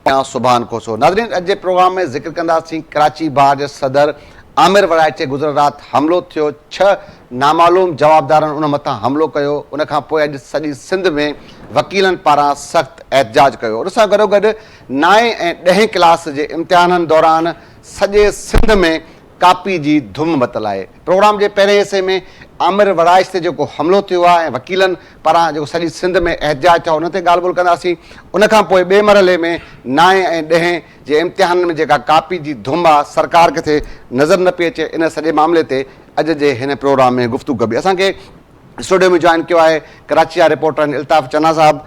सुभान खोसो। नाज़रीन, अॼु जे प्रोग्राम में ज़िक्र कंदासीं कराची बार जे सदर आमिर वड़ाइच ते गुज़िरियल राति हमलो थियो। 6 नामालूम जवाबदारनि उन मथां हमलो कयो। उन खां पोइ अॼु सॼी सिंध में वकीलनि पारां सख़्तु एहतजाज कयो। उन सां गॾोगॾु 9 ऐं 10 क्लास जे इम्तिहाननि दौरान सॼे सिंध में कापी जी धुम मतल आहे। प्रोग्राम जे पहिरें हिसे में आमिर वड़ाइच ते जेको हमलो थियो आहे ऐं वकीलनि पारां जेको सॼी सिंध में एहतजाज थियो उन ते ॻाल्हि ॿोल कंदासीं। उन खां पोइ ॿिए मरहले में 9 ऐं 10 जे इम्तिहाननि में जेका कापी जी धुम आहे सरकार किथे नज़र न पई अचे, इन सॼे मामले ते अॼु जे हिन प्रोग्राम में गुफ़्तगू कबी। असांखे स्टूडियो में जॉइन कियो आहे कराची जा रिपोर्टर आहिनि इल्ताफ़ चन्ना साहब,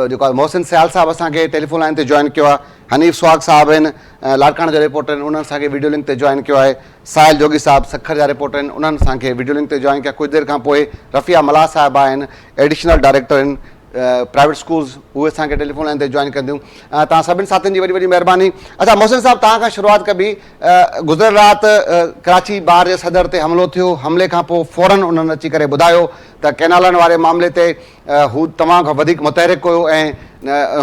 जेको आहे मोहसिन सियाल साहब असांखे टेलीफोन लाइन ते जॉइन कयो आहे, हनीफ़ सुहाग साहब आहिनि लाड़काना जा रिपोर्टर आहिनि, उन्हनि असांखे वीडियो लिंक ते जॉइन कयो आहे, साहिल जोगी साहब सखर जा रिपोर्टर आहिनि, उन्हनि असांखे वीडियो लिंक ते जॉइन कया। कुझु देरि खां पोइ रफ़िया मलाह साहिबा आहिनि एडिशनल डायरेक्टर आहिनि प्राइवेट स्कूल्स, उहे असांखे टेलीफोन लाइन ते जॉइन कंदियूं। तव्हां सभिनी साथियुनि जी वॾी वॾी महिरबानी। अच्छा मोहसिन साहब, तव्हां खां शुरूआत कबी। गुज़िरियल राति कराची बार जे सदर ते हमिलो थियो। हमले खां पोइ फ़ौरन उन्हनि अची करे ॿुधायो त कैनालनि वारे मामले ते हू तमामु खां वधीक मुतहरिक हुयो ऐं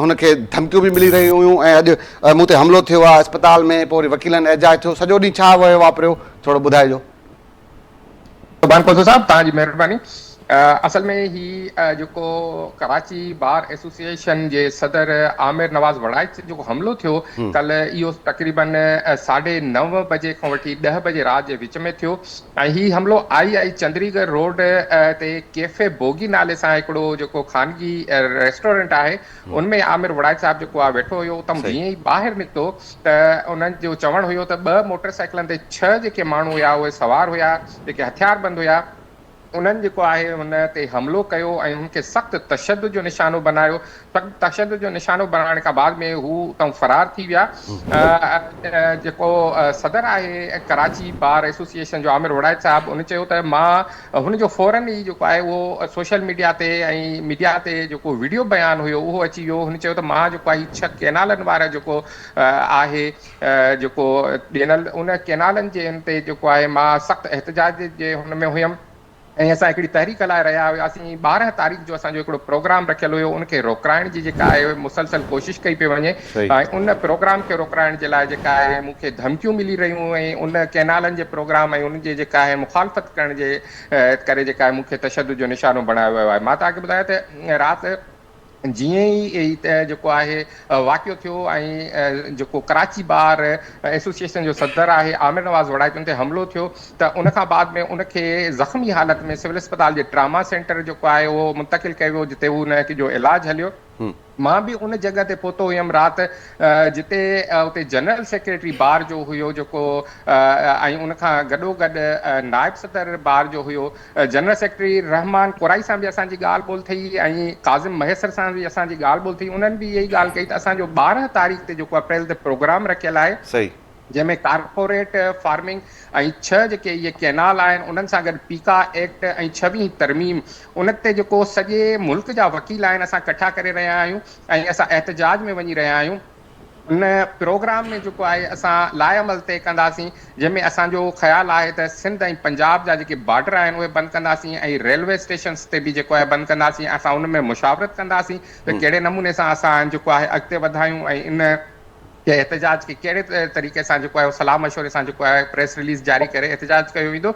हुनखे धमकियूं बि मिली रहियूं हुयूं ऐं अॼु मूं ते हमिलो थियो आहे अस्पताल में, पोइ वरी वकीलनि एहतजाज थियो। सॼो ॾींहुं छा वियो वापिरियो, थोरो ॿुधाइजो। सुभान खोसो साहब, तव्हांजी महिरबानी। असल में ही जेको कराची बार एसोसिएशन जे सदर आमिर नवाज़ वड़ाइच जो हमलो थियो कल, इहो तक़रीबन 9:30 बजे खां वठी 10 बजे रात जे विच में थियो। ऐं ही हमलो आई चंद्रीगढ़ रोड ते कैफे बोगी नाले सां हिकिड़ो जेको ख़ानगी रेस्टोरेंट आहे उनमें आमिर वड़ाइच साहब जेको आहे वेठो हुयो। त जीअं ई ॿाहिरि निकितो त उन्हनि जो चवणु हुयो त 2 मोटरसाइकिलनि ते 6 जेके माण्हू हुया उहे सवार हुया, जेके हथियारबंद हुया, उन्हनि जेको आहे हुन ते हमलो कयो ऐं हुनखे सख़्तु तशद्दुद जो निशानो बनायो। तशद्दुद जो निशानो बनाइण खां बाद में हू उतां फरार थी विया। जेको सदर आहे कराची बार एसोसिएशन जो आमिर वड़ाइच साहब, उन चयो त मां हुनजो फ़ौरन ई जेको आहे उहो सोशल मीडिया ते ऐं मीडिया ते जेको वीडियो बयानु हुयो उहो अची वियो। हुन चयो त मां जेको आहे 6 कैनालनि वारा जेको आहे जेको ॾिनल उन कैनालनि जे हिन ते जेको आहे मां सख़्तु एहतजाज जे हुन में हुयमि ऐं असां हिकिड़ी तहरीक लाइ रहिया हुआसीं। 12 तारीख़ जो असांजो हिकिड़ो प्रोग्राम रखियलु हुयो, उनखे रोकाइण जी जेका आहे मुसलसल कोशिशि कई पई वञे ऐं उन प्रोग्राम खे रोकाइण जे लाइ जेका आहे मूंखे धमकियूं मिली रहियूं ऐं उन कैनालनि जे प्रोग्राम ऐं उनजे जेका आहे मुखालफ़त करण जे करे जेका आहे मूंखे तशद्दुद जो निशानो बणायो वियो आहे। मां तव्हांखे ॿुधायां त राति जीअं ई जेको आहे वाक़ियो थियो ऐं जेको कराची बार एसोसिएशन जो सदर आहे आमिर नवाज़ वड़ाइच ते हमलो थियो त उनखां बाद में उनखे ज़ख़्मी हालत में सिविल अस्पताल जे ट्रामा सेंटर जेको आहे उहो मुंतक़िल कयो वियो, जिते उनखे जो इलाजु हलियो। मां बि उन जॻह ते पहुतो हुयमि राति जिते उते जनरल सेक्रेटरी बार जो हुयो जेको ऐं उनखां गॾोगॾु नायब सदर बार जो हुयो जनरल सेक्रेटरी रहमान कुराई सां बि असांजी ॻाल्हि ॿोल थी ऐं काज़िम महेसर सां बि असांजी ॻाल्हि ॿोल थी। उन्हनि बि इहा ई ॻाल्हि कई त असांजो 12 तारीख़ ते जेको अप्रैल ते प्रोग्राम रखियलु आहे, सही, जंहिंमें कारपोरेट फार्मिंग ऐं 6 जेके इहे कैनाल आहिनि उन्हनि सां गॾु पीका एक्ट ऐं 26 तरमीम उन ते जेको सॼे मुल्क जा वकील आहिनि असां इकट्ठा करे रहिया आहियूं ऐं असां एहतजाज में वञी रहिया आहियूं। उन प्रोग्राम में जेको आहे असां लाइअमल तय कंदासीं, जंहिंमें असांजो ख़्यालु आहे त सिंध ऐं पंजाब जा जेके बॉर्डर आहिनि उहे बंदि कंदासीं ऐं रेलवे स्टेशन्स ते बि जेको आहे बंदि कंदासीं। असां उन में मुशावरत कंदासीं त कहिड़े नमूने सां असां जेको आहे अॻिते वधायूं ऐं इन के एहतजाज खे कहिड़े तरीक़े सां जेको आहे सलाह मशवरे सां जेको आहे प्रेस रिलीज़ जारी करे एहतजाज कयो वेंदो।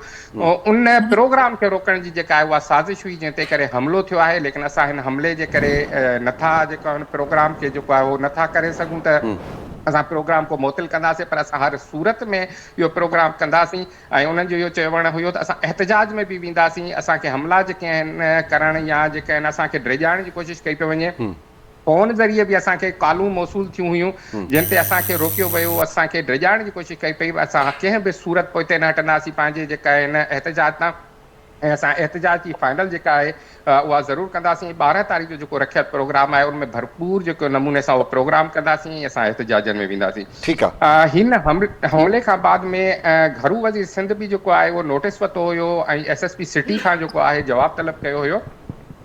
उन प्रोग्राम खे रोकण जी जेका आहे उहा साज़िश हुई जंहिं ते करे हमलो थियो आहे, लेकिन असां हिन हमले जे करे नथा जेको हुन प्रोग्राम खे जेको आहे उहो नथा करे सघूं त असां प्रोग्राम को मुअतिल कंदासीं, पर असां हर सूरत में इहो प्रोग्राम कंदासीं ऐं उन्हनि जो इहो चवणु हुयो त असां एहतजाज में बि वेंदासीं। असांखे हमला जेके आहिनि करण या जेके आहिनि असांखे डिॼाइण जी कोशिशि कई पई वञे, फ़ोन ज़रिए बि असांखे कॉलूं मौसूल थियूं हुयूं जिन ते असांखे रोकियो वियो, असांखे डिॼाइण जी कोशिशि कई पई। असां कंहिं बि सूरत पोइ हिते न हटंदासीं पंहिंजे जेका आहिनि एहतजाज तां ऐं असां एहतजाज जी फाइनल जेका आहे उहा ज़रूरु कंदासीं। 12 तारीख़ जो जेको रखियल प्रोग्राम आहे उनमें भरपूर जेको नमूने सां उहो प्रोग्राम कंदासीं, असां एहतजाजनि में वेंदासीं। ठीकु आहे। हिन हमले खां बाद में घरू वज़ीर सिंध बि जेको आहे उहो नोटिस वरितो हुयो ऐं SSP सिटी खां जेको आहे जवाबु तलब कयो हुयो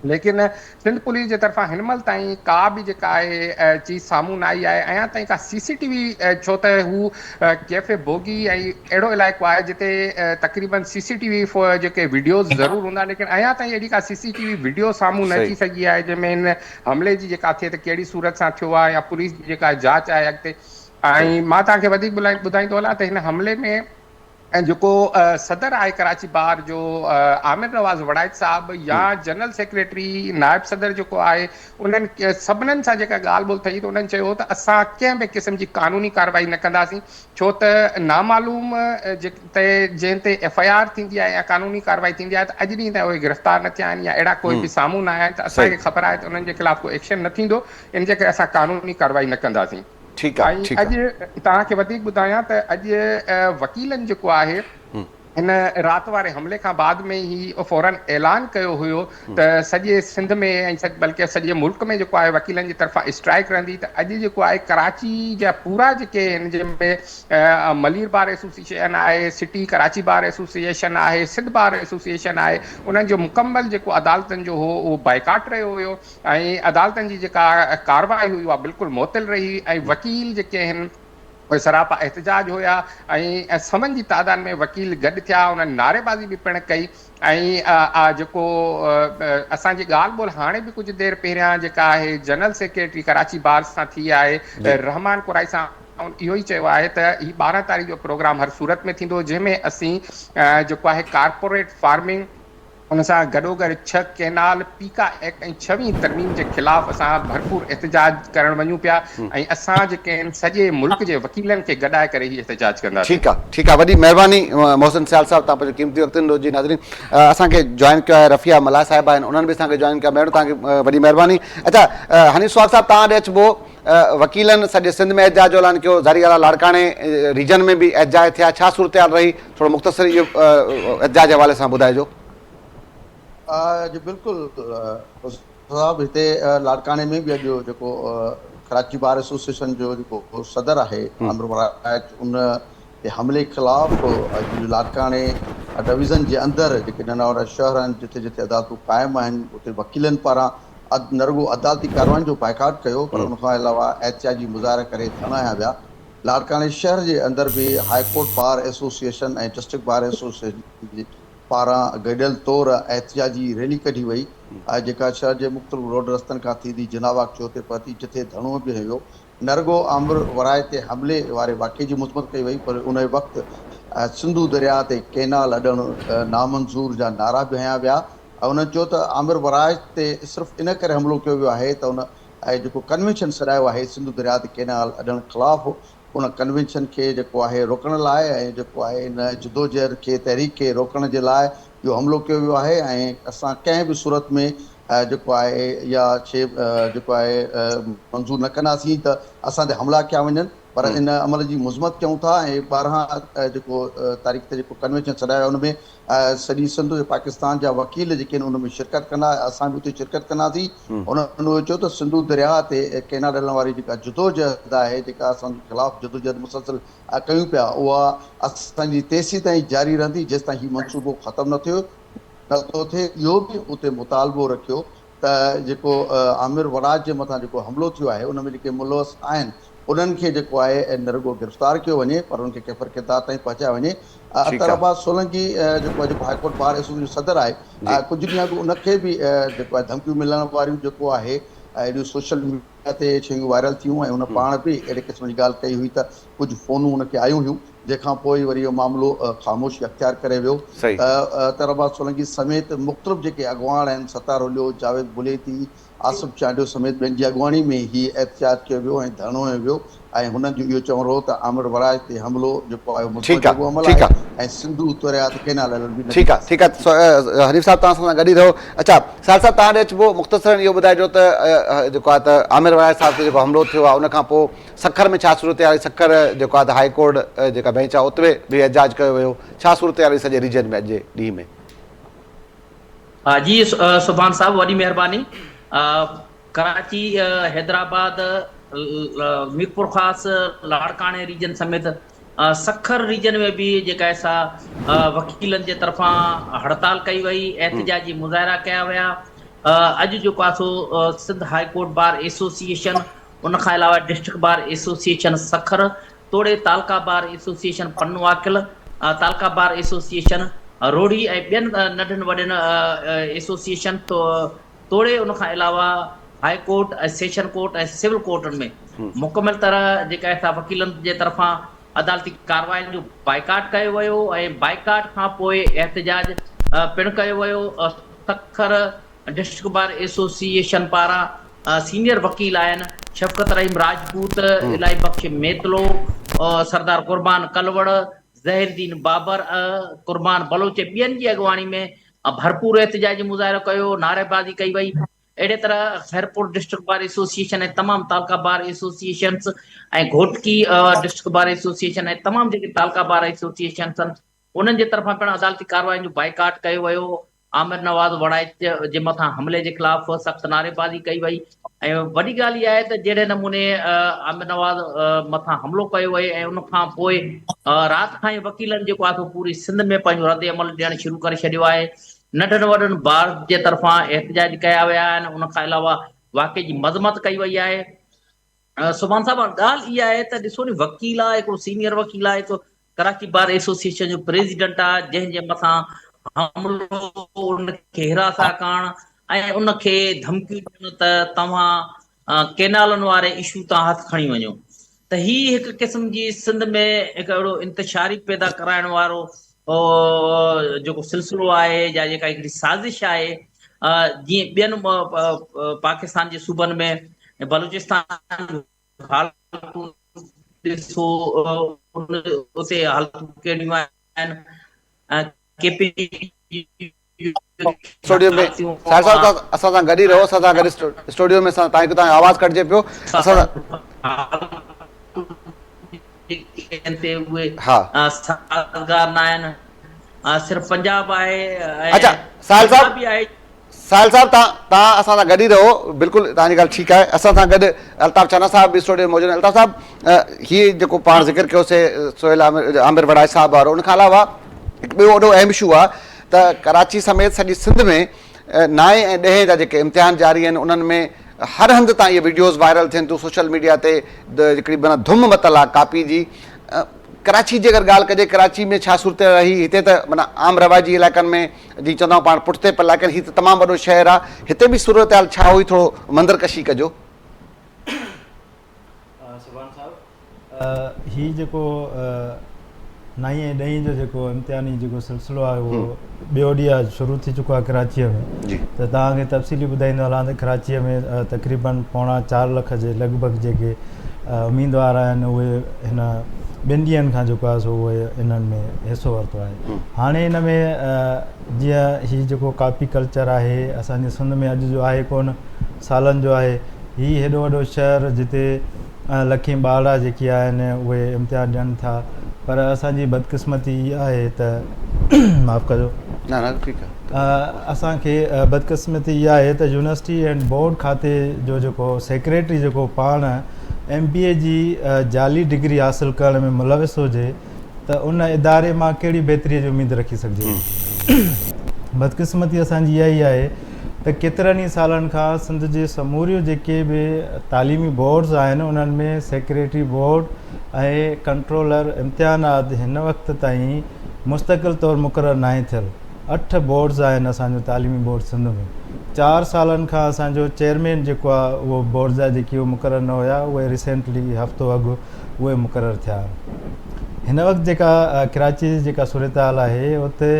लेकिन सिंध पुलिस जे तरफ़ां हिन महिल ताईं का बि जेका आहे चीज़ साम्हूं न आई आहे अञा ताईं का CCTV छो त हू कैफ़े बोगी ऐं अहिड़ो इलाइक़ो आहे जिते तक़रीबन CCTV जेके वीडियोज़ ज़रूरु हूंदा लेकिन अञा ताईं अहिड़ी का CCTV वीडियो साम्हूं न अची सघी आहे जंहिंमें हिन हमले जी जेका थिए त कहिड़ी सूरत सां थियो आहे या पुलिस जी जेका जांच आहे अॻिते ऐं मां तव्हांखे वधीक ॿुधाईंदो हलां त हिन हमले में ऐं जेको सदर आहे कराची बार जो आमिर नवाज़ वड़ाइच साहब या जनरल सेक्रेटरी नायब सदर जेको आहे उन्हनि सभिनीनि सां जेका ॻाल्हि ॿोल थी त उन्हनि चयो त असां कंहिं बि क़िस्म जी कानूनी कार्रवाई न कंदासीं छो त नामालूम जंहिं ते FIR थींदी आहे या कानूनी कार्रवाई थींदी आहे त अॼु ॾींहं ताईं उहे गिरफ़्तार न थिया आहिनि या अहिड़ा कोई बि साम्हूं न आया आहिनि त असांखे ख़बर आहे त उन्हनि जे ख़िलाफ़ कोई एक्शन न थींदो इन जे करे असां कानूनी कार्रवाई न कंदासीं। ऐं अॼु तव्हांखे वधीक ॿुधायां त अॼु वकीलनि जेको आहे हिन राति वारे हमले खां बाद में ई फौरन ऐलान कयो हुयो त सॼे सिंध में ऐं बल्कि सॼे मुल्क में जेको आहे वकीलनि जी तरफ़ां स्ट्राइक रहंदी त अॼु जेको आहे कराची जा पूरा जेके हिन जे में मलीर बार एसोसिएशन आहे सिटी कराची बार एसोसिएशन आहे सिंध बार एसोसिएशन आहे उन्हनि जो मुकम्मल जेको अदालतनि जो हो उहो बाइकाट रहियो हुयो ऐं अदालतनि जी जेका कार्रवाई हुई उहा बिल्कुलु मुअतल रही ऐं वकील जेके आहिनि उहे सरापा एहतजाज हुया ऐं समन जी तादाद में वकील गॾु थिया उन्हनि नारेबाज़ी बि पिणु कई ऐं जेको असांजी ॻाल्हि ॿोल हाणे बि कुझु देरि पहिरियां जेका आहे जनरल सेक्रेटरी कराची बार सां थी आहे रहमान कुराई सां इहो ई चयो आहे त ही 12 तारीख़ जो प्रोग्राम हर सूरत में थींदो जंहिंमें असीं जेको आहे कारपोरेट फार्मिंग उन सां गॾोगॾु 6 कैनाल पीका एक्ट ऐं 6वीं तरमीम जे ख़िलाफ़ असां भरपूर एहतजाज करणु वञूं पिया ऐं असां जेके आहिनि सॼे मुल्क जे वकीलनि खे गॾाए करे ही एहतजाज कंदासीं। ठीक आहे वॾी महिरबानी मोहसिन सियाल साहब तव्हां पंहिंजो कीमती वक़्तु ॾिनो जी नाज़रीन असांखे जॉइन कयो आहे रफ़िया मल्हा साहिब आहिनि उन्हनि बि असांखे जॉइन कयो महिरबानी तव्हांखे वॾी महिरबानी। अच्छा हनीफ़ सुहाग साहब तव्हां ॾे अचिबो वकीलनि सॼे सिंध में एहतजाज जो ऐलान कयो ज़ारी ॻाल्हि आहे लाड़काणे रीजन में बि एहतजाज थिया छा सूरत हाल रही थोरो मुख़्तसर इहो एहतजाज जे हवाले सां ॿुधाइजो। जी बिल्कुलु साहब हिते लाड़काणे में बि अॼु जेको कराची बार एसोसिएशन जो जेको सदर आहे आमिर वड़ाइच उन हमले ख़िलाफ़ अॼु लाड़काणे डिवीज़न जे अंदरि जेके नंढा वॾा शहर आहिनि जिते जिते अदालतूं क़ाइमु आहिनि उते वकीलनि पारां न रुॻो अदालती कार्रवाइनि जो बाइकाट कयो पर उनखां अलावा एहतिजाजी मुज़ाहिरा करे खणा विया। लाड़काणे शहर जे अंदरि बि हाई कोर्ट बार एसोसिएशन ऐं डिस्ट्रिक्ट बार एसोसिएशन पारां गॾियल तौर एहतिजाजी रैली कढी वई जेका शहर जे मुख़्तलिफ़ रोड रस्तनि खां थींदी जनाबाग चौक ते पहुती जिथे धरणो बि हुयो न रुॻो आमिर वड़ाइच ते हमले वारे वाक़े जी मुस्बत कई वई पर उन वक़्तु सिंधू दरिया ते कैनाल अॾणु नामंज़ूर जा नारा बि हया विया। उन्हनि चयो त आमिर वड़ाइच ते सिर्फ़ु इन करे हमिलो कयो वियो आहे त उन जेको कन्वेंशन सॾायो आहे सिंधू दरिया ते कैनाल अॾणु ख़िलाफ़ उन कन्वेंशन खे जेको आहे रोकण लाइ ऐं जेको आहे इन जदोजहद खे तहरीक खे रोकण जे लाइ इहो हमिलो कयो वियो आहे ऐं असां कंहिं बि सूरत में जेको आहे इहा शइ जेको आहे मंज़ूर न कंदासीं त असां ते हमला कया वञनि पर इन अमल जी मुज़मत कयूं था ऐं 12 जेको तारीख़ ते जेको कन्वेंशन सॾायो उन में सॼी सिंध पाकिस्तान जा वकील जेके आहिनि उन में शिरकत कंदा असां बि उते शिरकत कंदासीं। उन्हनि चयो त सिंधू दरिया ते कैनाल ॾियण वारी जेका जदोजहद आहे जेका असांजे ख़िलाफ़ जदोजहद मुसलसल कयूं पिया उहा असांजी तेसीं ताईं जारी रहंदी जेसि ताईं हीउ मनसूबो ख़तमु न थियो नथो थिए। इहो बि उते मुतालबो रखियो त जेको आमिर वड़ाइच जे मथां जेको हमिलो थियो आहे उन में जेके मुलवस आहिनि उन्हनि खे जेको आहे न रुॻो गिरफ़्तार कयो वञे पर उनखे कैफ़र किरदार ताईं पहुचायो वञे। अख्तर अब्बास सोलंकी जेको हाईकोर्ट बार एसोसिएशन जो सदर आहे कुझु ॾींहं अॻु उनखे बि जेको आहे धमकियूं मिलण वारियूं जेको आहे अहिड़ियूं सोशल मीडिया ते शयूं वायरल थियूं ऐं उन पाण बि अहिड़े क़िस्म जी ॻाल्हि कई हुई त कुझु फ़ोनूं उनखे आयूं हुयूं जंहिंखां पोइ वरी इहो मामिलो ख़ामोशी अख़्तियार करे वियो। अख्तर अब्बास सोलंकी समेत मुख़्तलिफ़ जेके अॻुवान आहिनि सतार ओलियो जावेद बुलेती आसिफ चांडियो समेत ॿियनि जी अॻुवाणी में ही एहतिजाज कयो वियो ऐं धरणो वियो ऐं हुननि जो इहो चवणो हो त आमिर वड़ाइच ते हमिलो जेको आहे मुस्तक़िल अमल आहे ऐं सिंधू दरिया ते कैनाल बि ठीकु आहे हनीफ़ साहब तव्हां सां गॾु ई रहो। अच्छा साहिब साहब तव्हां ॾे अचिबो मुख़्तसर इहो ॿुधाइजो त जेको आहे त आमिर वड़ाइच साहिब ते जेको हमिलो थियो आहे उनखां पोइ सखर में छा सूरत आहे सखर जेको आहे त हाई कोर्ट जेका बेंच आहे उते बि एहतजाज कयो वियो छा सूरत आहे सॼे रीजन में अॼु जे ॾींहं में। हा जी सुभान साहब वॾी महिरबानी। कराची हैदराबाद मीरपुर ख़ासि लाड़काणे रीजन समेत सखर रीजन में भी जेका ऐसा वकीलन जे तरफां हड़ताल कई वई एहतजाजी मुज़ाहिरा कया विया अॼु जेको आहे सो Sindh high court bar association, उन खां अलावा डिस्ट्रिक्ट बार एसोसिएशन सखर, तोड़े तालका बार एसोसिएशन पनवाकिल, तालका बार एसोसिएशन रोड़ी ऐं ॿियनि नंढनि वॾनि एसोसिएशन तोड़े उन खां अलावा हाई कोर्ट ऐं सेशन कोर्ट ऐं सिविल कोर्टनि में मुकमिल तरह जेका आहे वकीलनि जे तरफ़ां अदालती कार्रवाइनि जो बाइकाट कयो वियो ऐं बाइकाट खां पोइ एहतजाज पिणु कयो वियो। सखर डिस्ट्रिक्ट बार एसोसिएशन पारां सीनियर वकील आहिनि शफ़क़त रहीम राजपूत, इलाही बख़्श मेतलो, सरदार कुर्बान कलवड़, ज़हीरुद्दीन बाबर, कुर्बान बलोच ॿियनि जी अॻुवाणी में भरपूर एहतजाजी मुज़ाहिरो कयो, नारेबाज़ी कई वई। अहिड़े तरह खैरपुर डिस्ट्रिक्ट बार एसोसिएशन ऐं तमामु तालका बार एसोसिएशन्स ऐं घोटकी डिस्ट्रिक्ट बार एसोसिएशन ऐं तमामु जेके तालका बार एसोसिएशन्स आहिनि उन्हनि जे तरफ़ां पिणु अदालती कार्रवाइनि जो बाइकाट कयो वियो। आमिर नवाज़ वड़ाइच जे मथां हमले जे ख़िलाफ़ सख़्तु नारेबाज़ी कई वई ऐं वॾी ॻाल्हि इहा आहे त जहिड़े नमूने आमिर नवाज़ मथां हमिलो कयो वई ऐं उन खां पोइ राति खां ई वकीलनि जेको आहे पूरी सिंध में पंहिंजो रद्द अमल ॾियणु शुरू करे छॾियो आहे। नंढनि वॾनि बार जे तरफ़ां एहतजाज कया विया आहिनि। उन खां अलावा वाक़े जी मज़मत कई वई आहे। सुभान साहिबु ॻाल्हि इहा आहे त ॾिसो नी, वकील आहे हिकिड़ो सीनियर वकील आहे, हिकु कराची बार एसोसिएशन जो प्रेसिडेंट आहे, जंहिंजे मथां हमलो, उनखे हिरासा करणु ऐं उनखे धमकियूं ॾियणु त तव्हां केनालनि वारे इशू तां हथु खणी वञो, त ही हिकु क़िस्म जी सिंध में हिकु अहिड़ो इंतिशारी पैदा कराइण वारो जेको सिलसिलो आहे या जेका हिकिड़ी साज़िश आहे, जीअं ॿियनि पाकिस्तान जे सूबनि में बलूचिस्तान हालतूं ॾिसो, उते हालतूं कहिड़ियूं आहिनि। स्टूडियो में साहिब साहब असां सां गॾु ई रहो, असां सां गॾु स्टूडियो में तव्हांजो आवाज़ कटिजे पियो। असां सिर्फ़ु पंजाब आहे। अच्छा साहिल साहब तव्हां असां सां गॾु ई रहो, बिल्कुलु तव्हांजी ॻाल्हि ठीकु आहे। असां सां गॾु अल्ताफ़ चाना साहिब बि स्टूडियो में मौजूदु आहिनि। अल्ताफ़ साहिब, हीअ जेको पाण ज़िक्र कयोसीं सोहेल आमिर वड़ाइच साहिब वारो, उन खां अलावा हिकु ॿियो वॾो अहम इशू आहे त कराची समेत सॼी सिंध में 9 ऐं 10 जा जेके इम्तिहान जारी आहिनि उन्हनि में हर हंधि तां इहे वीडियोज़ वायरल थियनि थियूं सोशल मीडिया ते, हिकिड़ी माना धुम मतल आहे कापी जी। कराची जी अगरि ॻाल्हि कजे, कराची में छा सूरत रही? हिते त माना आम रवाजी इलाइक़नि में जीअं चवंदा पाण पुठिते पल इलाइक़नि, हीअ त तमामु वॾो शहरु आहे, हिते बि सूरत हाल छा हुई? थोरो मंदरकशी कजो। सुभान साहिबु, हीअ जेको 9 ऐं 10 जो जेको इम्तिहानी जेको सिलसिलो आहे उहो ॿियो ॾींहुं आहे शुरू थी चुको आहे कराचीअ में। त तव्हांखे तफ़सीली ॿुधाईंदो हलां त कराचीअ में तक़रीबन 4.25 लख जे लॻभॻि जेके उम्मीदवार आहिनि उहे हिन 2 ॾींहंनि खां जेको आहे सो उहे इन्हनि में हिसो वरितो आहे। हाणे हिन में जीअं हीअ जेको कापी कल्चर आहे असांजे सिंध में अॼु जो आहे कोन, सालनि जो आहे। हीअ हेॾो वॾो शहरु जिते लखें ॿार जेकी आहिनि उहे इम्तिहान ॾियनि था, पर असांजी बदकिस्मती इहा आहे त माफ़ु कजो, असांखे बदकिस्मती इहा आहे त यूनिवर्सिटी एंड बोर्ड खाते जो जेको सेक्रेटरी जेको पाण MBA जी जाली डिग्री हासिलु करण में मुलविस हुजे त उन इदारे मां कहिड़ी बहितरीअ जी उमेदु रखी सघिजे। बदकिस्मती असांजी इहा ई आहे त केतिरनि ई सालनि खां सिंध जे समूरियूं जेके बि तालीमी बोर्ड्स आहिनि उन्हनि में सेक्रेटरी बोर्ड ऐं कंट्रोलर इम्तिहानात हिन वक़्त ताईं मुस्तक़िल तौरु मुक़ररु न आहे थियल। 8 बोर्ड्स आहिनि असांजो तालीमी बोर्ड सिंध में। 4 सालनि खां असांजो चेयरमैन जेको आहे उहो बोर्ड जा जेके उहे मुक़ररु न हुया, उहे रिसेंटली हफ़्तो अॻु उहे मुक़ररु थिया। हिन वक़्तु जेका कराची जी जेका सूरत हाल आहे उते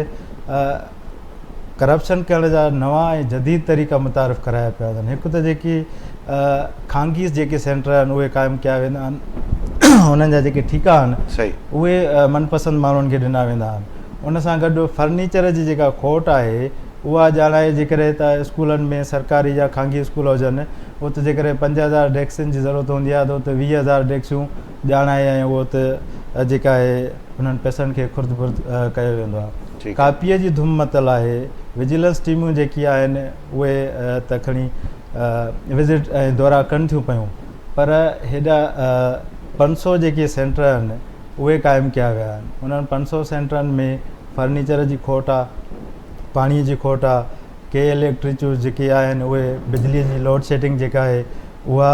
करप्शन करण जा नवां ऐं जदीद तरीक़ा मुतारिफ़ कराया पिया वञनि। हिकु त जेकी खांगीस जेके सेंटर आहिनि उहे क़ाइमु कया वेंदा आहिनि, उन्हनि जा जेके ठीका आहिनि उहे मनपसंदि माण्हुनि खे ॾिना वेंदा आहिनि। उन सां गॾु फर्नीचर जी जेका खोट आहे उहा ॼाण आहे। जेकॾहिं त स्कूलनि में सरकारी या खांगी स्कूल हुजनि उते जेकॾहिं 50,000 डेस्कनि जी ज़रूरत हूंदी आहे त उते 20,000 डेस्कूं ॼाण आहे ऐं उहो उते जेका आहे उन्हनि पैसनि खे खुर्द बुर्द कयो वेंदो आहे। कापीअ जी धुम मतल आहे। विजिलेंस टीमूं जेकी आहिनि उहे त खणी विज़िट ऐं दौरा कनि थियूं पियूं, पर हेॾा 500 जेके सेंटर आहिनि उहे क़ाइमु कया विया आहिनि। उन्हनि 500 सेंटरनि में फर्नीचर जी खोट आहे, पाणीअ जी खोट आहे, के इलेक्ट्रिक जेके आहिनि उहे बिजलीअ जी लोड शेडिंग जेका आहे उहा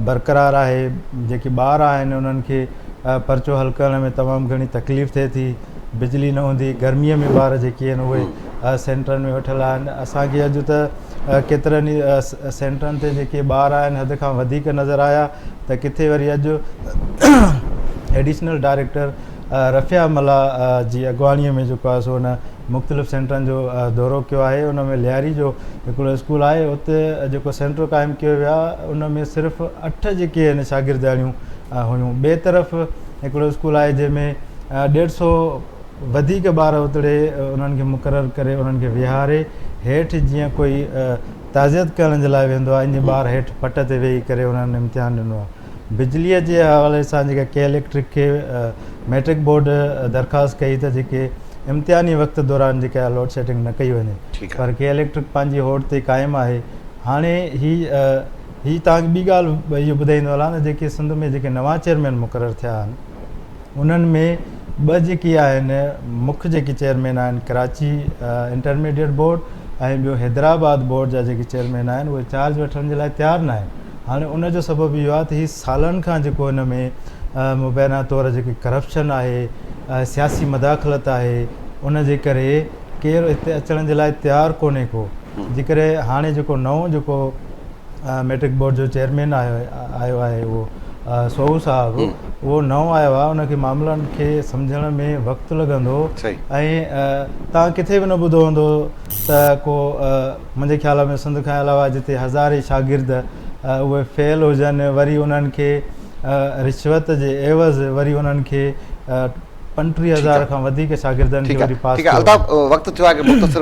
बरक़रार आहे। जेके ॿार आहिनि उन्हनि खे परचो हल करण में तमामु घणी तकलीफ़ थिए थी, बिजली न हूंदी। गर्मीअ में ॿार जेके आहिनि उहे सेंटरनि में वेठल आहिनि। असांखे अॼु त केतिरनि ई सेंटरनि ते जेके ॿार आहिनि हद खां वधीक नज़र आया त किथे वरी अॼु एडिशनल डायरेक्टर रफ़िया मला जी अॻुवाणीअ में जेको आहे सो हुन मुख़्तलिफ़ सेंटरनि जो दौरो कयो आहे। उन में लियारी जो हिकिड़ो स्कूल आहे, उते जेको सेंटर क़ाइमु कयो वियो आहे उन में सिर्फ़ु 8 जेके आहिनि शागिर्दाणियूं हुयूं। ॿिए तरफ़ हिकिड़ो स्कूल आहे जंहिंमें 150 वधीक ॿार उतड़े उन्हनि खे मुक़ररु करे उन्हनि खे विहारे हेठि जीअं कोई ताज़ियत करण जे लाइ वेंदो आहे, ईअं ॿार हेठि पट ते वेही करे उन्हनि इम्तिहान ॾिनो आहे। बिजलीअ जे हवाले सां जेका के इलेक्ट्रिक खे मैट्रिक बोर्ड दरख़्वास्त कई त जेके इम्तिहानी वक़्त दौरान जेका लोड शेडिंग न कई वञे, पर के इलेक्ट्रिक पंहिंजी होड़ ते क़ाइमु आहे। हाणे ही तव्हांखे ॿी ॻाल्हि इहो ॿुधाईंदो हलां त जेके सिंध में जेके नवां चेयरमैन मुक़ररु थिया आहिनि उन्हनि में 2 जेके आहिनि मुख्य जेके चेयरमैन आहिनि, कराची इंटरमीडिएट बोर्ड ऐं ॿियो हैदराबाद बोर्ड जा जेके चेयरमैन आहिनि उहे चार्ज वठण जे लाइ तयारु न आहिनि। हाणे उन जो सबबु इहो आहे त हीअ सालनि खां जेको हिन में मुबैना तौरु जेकी करप्शन आहे, सियासी मदाख़लत आहे, उन जे करे केरु हिते अचण जे लाइ तयारु कोन्हे को। जेकॾहिं हाणे जेको नओं जेको मैट्रिक बोर्ड जो चेयरमैन आयो आहे उहो सोहू साहब, उहो नओं आयो आहे, उनखे मामलनि खे सम्झण में वक़्तु लॻंदो। ऐं तव्हां किथे बि न ॿुधो हूंदो त को मुंहिंजे ख़्याल में सिंध खां अलावा जिते हज़ारे शागिर्द उहे फेल हुजनि, वरी उन्हनि खे रिश्वत जे एवज़ वरी उन्हनि खे 35,000 खां वधीक शागिर्दनि खे वरी पास। ठीकु आहे अल्ताफ़, वक़्तु थियो आहे कि मुख़्तसिर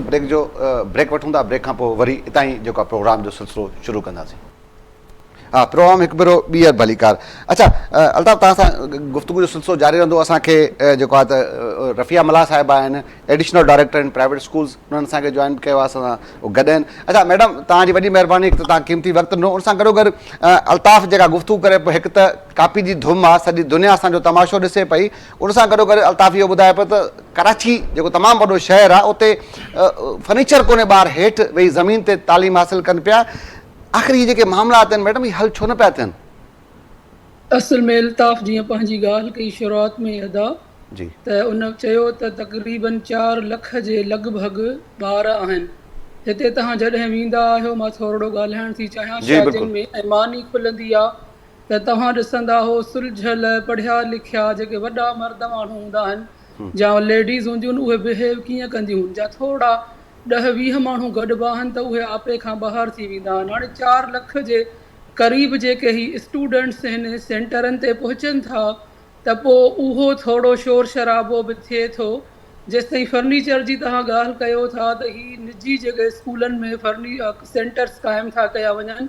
ब्रेक वठूं था। ब्रेक खां पोइ वरी हितां ई जेको प्रोग्राम जो सिलसिलो शुरू कंदासीं। हाँ, प्रोग्राम हिकु भेरो ॿीहर भलीकार। अच्छा अल्ताफ़, तव्हां सां गुफ़्तगू जो सिलसिलो जारी रहंदो। असांखे जेको आहे त रफ़िया मला साहिब आहिनि, additional director in private schools, उन्हनि असांखे जॉइन कयो आहे, असां उहो गॾु आहिनि। अच्छा मैडम, तव्हांजी वॾी महिरबानी त तव्हां क़ीमती वक़्तु ॾिनो। उन सां गॾोगॾु अल्ताफ़ जेका गुफ़्तगू करे पियो, हिकु त कापी जी धुम आहे, सॼी दुनिया असांजो तमाशो ॾिसे पई। उन सां गॾोगॾु अल्ताफ़ इहो ॿुधाए पियो त कराची जेको तमामु वॾो शहरु आहे उते फर्नीचर कोन्हे, ॿार हेठि वेही ज़मीन ते तालीम हासिलु कनि पिया। आख़िर इहे जेके मामलात आहिनि मैडम, इहे हल छो न पिया थियनि? असल में अल्ताफ़ जीअं पंहिंजी ॻाल्हि कई शुरूआत में अदा जी, त उन चयो त तक़रीबन 4 लख जे लॻभॻि ॿार आहिनि हिते। तव्हां जॾहिं वेंदा आहियो, मां थोरो ॻाल्हाइण थी चाहियां, शादियुनि में ऐमानी खुलंदी आहे त तव्हां ॾिसंदा हो सुलझियल पढ़िया लिखिया जेके वॾा मर्द माण्हू हूंदा आहिनि या लेडीज़ हूंदियूं आहिनि, उहे बिहेव कीअं कंदियूं आहिनि। या थोरा 10-20 माण्हू गॾु आहिनि त उहे आपे खां ॿाहिरि थी वेंदा आहिनि। हाणे 4 लख जे क़रीब जेके ही स्टूडेंट्स आहिनि सेंटरनि ते पहुचनि था त पोइ उहो थोरो शोर शराबो बि थिए थो। जेसिताईं फर्नीचर जी तव्हां ॻाल्हि कयो था त ही निजी जेके स्कूलनि में सेंटर्स क़ाइमु था कया वञनि,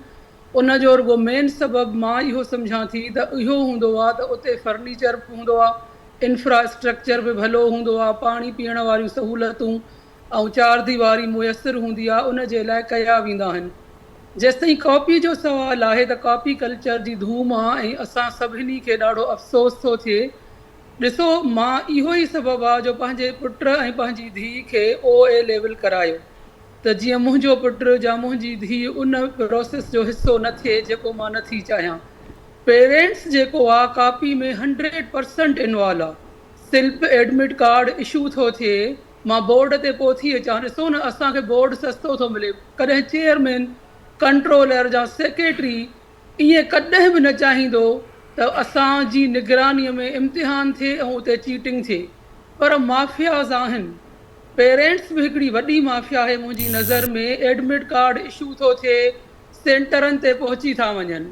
उन जो रुगो मेन सबबु मां इहो सम्झां थी त इहो हूंदो आहे त उते फर्नीचर हूंदो आहे, इंफ्रास्ट्रक्चर बि भलो हूंदो आहे, पाणी पीअण वारियूं सहूलियतूं ऐं 4 दीवारी मुयसरु हूंदी आहे, उन जे लाइ कया वेंदा आहिनि। जेसिताईं कॉपी जो सुवालु आहे त कॉपी कल्चर जी धूम आहे ऐं असां सभिनी खे ॾाढो अफ़सोस थो थिए। ॾिसो, मां इहो ई सबबु आहे जो पंहिंजे पुट ऐं पंहिंजी धीउ खे OA लेवल करायो त जीअं मुंहिंजो पुटु या मुंहिंजी धीउ उन प्रोसेस जो हिसो न थिए जेको मां नथी चाहियां। पेरेंट्स जेको आहे कॉपी में 100% इन्वॉल्व आहे। सिल्प एडमिट कार्ड इशू थो थिए, मां बोर्ड ते पहुची अचां, ॾिसो न असांखे बोर्ड सस्तो थो मिले, कॾहिं चेयरमैन कंट्रोलर या सेक्रेटरी ईअं कॾहिं बि न चाहींदो त असांजी निगरानीअ में इम्तिहान थिए ऐं उते चीटिंग थिए। पर माफ़ियाज़ आहिनि, पेरेंट्स बि हिकिड़ी वॾी माफ़िया आहे मुंहिंजी नज़र में। एडमिट कार्ड इशू थो थिए, सेंटरनि ते पहुची था वञनि